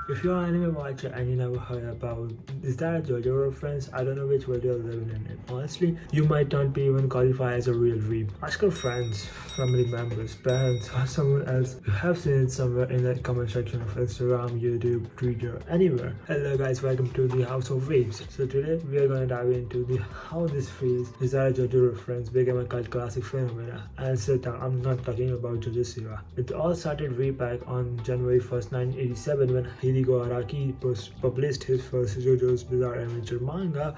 If you're an anime watcher and you never heard about is that a Jojo reference, I don't know which world you're living in. And honestly, you might not be even qualify as a real dream. Ask your friends, family members, parents, or someone else you have seen it somewhere in that comment section of Instagram, YouTube, Twitter, anywhere. Hello guys, welcome to the House of Waves. So today we are gonna dive into the how this phrase is that a Jojo reference became a cult classic phenomena. And sit down, I'm not talking about Jojo Siva. It all started way back on January 1st, 1987 when Hideko Araki published his first JoJo's Bizarre Adventure manga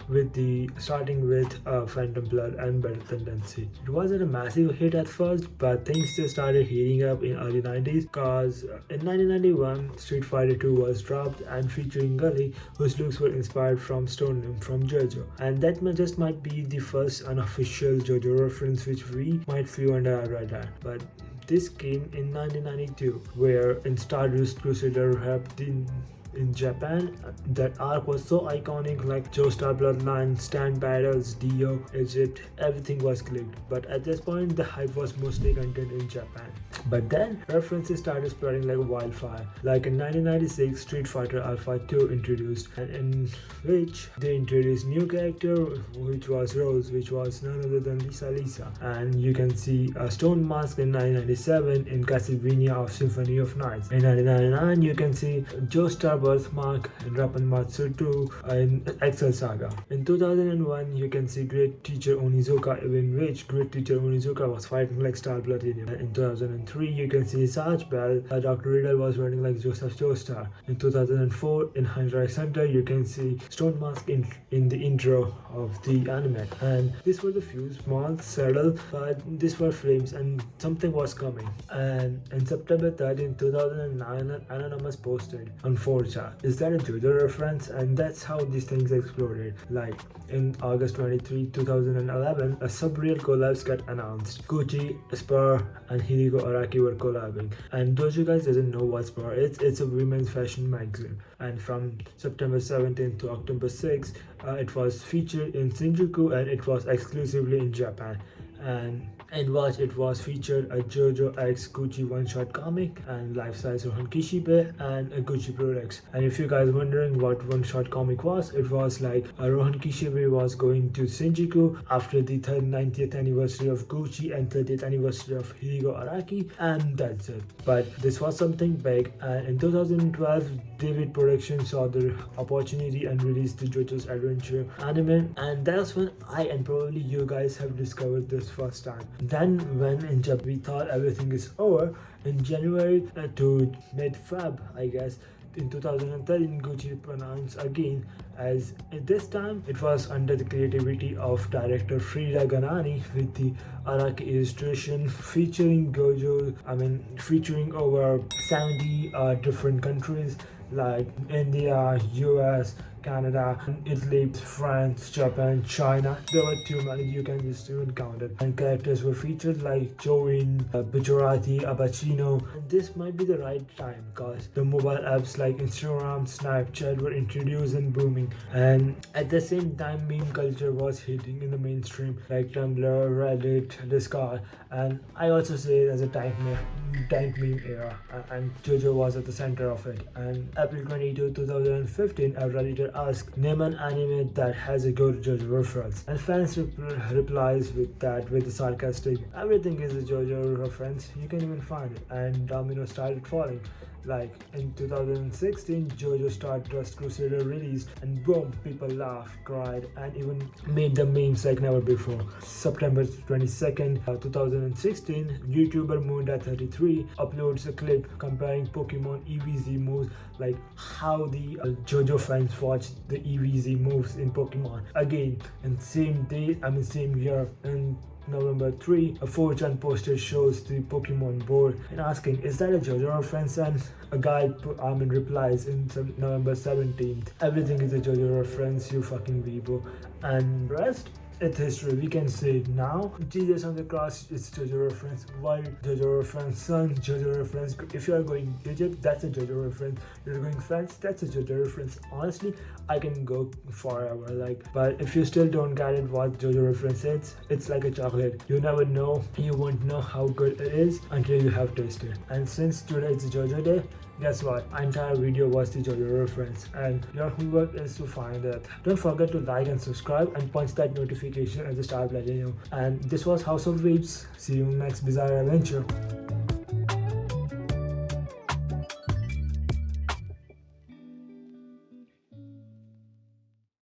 starting with Phantom Blood and Better Tendency. It wasn't a massive hit at first, but things just started heating up in early 90s because in 1991 Street Fighter 2 was dropped and featuring Gully, whose looks were inspired from Stone Limb from Jojo. And that just might be the first unofficial Jojo reference which we might flew under our radar. But this came in 1992, where in Stardust Crusader wrapped in Japan. That arc was so iconic, like Joestar Bloodline, Stand Battles, Dio, Egypt, everything was clicked. But at this point, the hype was mostly contained in Japan. But then, references started spreading like wildfire. Like in 1996, Street Fighter Alpha 2 introduced, and in which they introduced new character, which was Rose, which was none other than Lisa. And you can see a stone mask in 1997 in Castlevania of Symphony of Nights. In 1999, you can see Joestar birthmark in Rapunmatsu 2 in Excel Saga. In 2001, you can see Great Teacher Onizuka, in which Great Teacher Onizuka was fighting like Star Platinum. In 2003, you can see Sarge Bell, Dr. Riddle was wearing like Joseph Joestar. In 2004, in Hunter x Hunter, you can see Stone Mask in the intro of the anime. And these were the few small, subtle, but these were frames and something was coming. And in September 13, 2009, Anonymous posted on 4chan, is that a Jojo reference? And that's how these things exploded. Like in August 23, 2011, a Subreal collabs got announced. Gucci, Spur, and Hideko Araki were collabing. And those you guys doesn't know what Spur is, it's a women's fashion magazine. And from September 17th to October 6th, it was featured in Shinjuku and it was exclusively in Japan. And in which it was featured a Jojo X Gucci one-shot comic and life-size Rohan Kishibe and a Gucci products. And if you guys wondering what one-shot comic was, it was like a Rohan Kishibe was going to Shinjuku after the 90th anniversary of Gucci and 30th anniversary of Hideko Araki, and that's it. But this was something big, and in 2012 David Production saw the opportunity and released the Jojo's Adventure anime, and that's when I and probably you guys have discovered this first time. Then when in Japan we thought everything is over, in January to mid-Feb, I guess, in 2013 Gucci announced again, as at this time it was under the creativity of director Frida Ganani with the Araki illustration featuring featuring over 70 different countries like India, US, Canada, Italy, France, Japan, China. There were too many, you can just even count it. And characters were featured like Join, Gujarati, Abacino. And this might be the right time because the mobile apps like Instagram, Snapchat were introduced and booming. And at the same time, meme culture was hitting in the mainstream like Tumblr, Reddit, Discord. And I also say it as a tank meme era. And Jojo was at the center of it. And April 22, 2015, a Redditor asked, name an anime that has a good Jojo reference. And fans replies with the sarcastic, everything is a Jojo reference, you can even find it. And dominoes started falling. Like in 2016, Jojo Stardust Crusader released, and boom, people laughed, cried, and even made the memes like never before. September 22nd, 2016, YouTuber Moonda33 uploads a clip comparing Pokemon EVZ moves, like how the Jojo fans watched the EVZ moves in Pokemon. Again, in same year, and November 3, a 4chan poster shows the Pokemon board and asking, is that a Jojo reference? And a guy replies in November 17th, everything is a Jojo reference, you fucking weebo. And rest, it's history. We can say it now. Jesus on the cross, it's Jojo reference. World, Jojo reference. Sun, Jojo reference. If you are going Egypt, that's a Jojo reference. You're going France, that's a Jojo reference. Honestly, I can go forever. But if you still don't get it, what Jojo reference is, it's like a chocolate. You never know. You won't know how good it is until you have tasted. And since today is Jojo Day, Guess what? My entire video was the Jojo reference, and your homework is to find it. Don't forget to like and subscribe and punch that notification at the start letting you. And this was House of Waves. See you next bizarre adventure.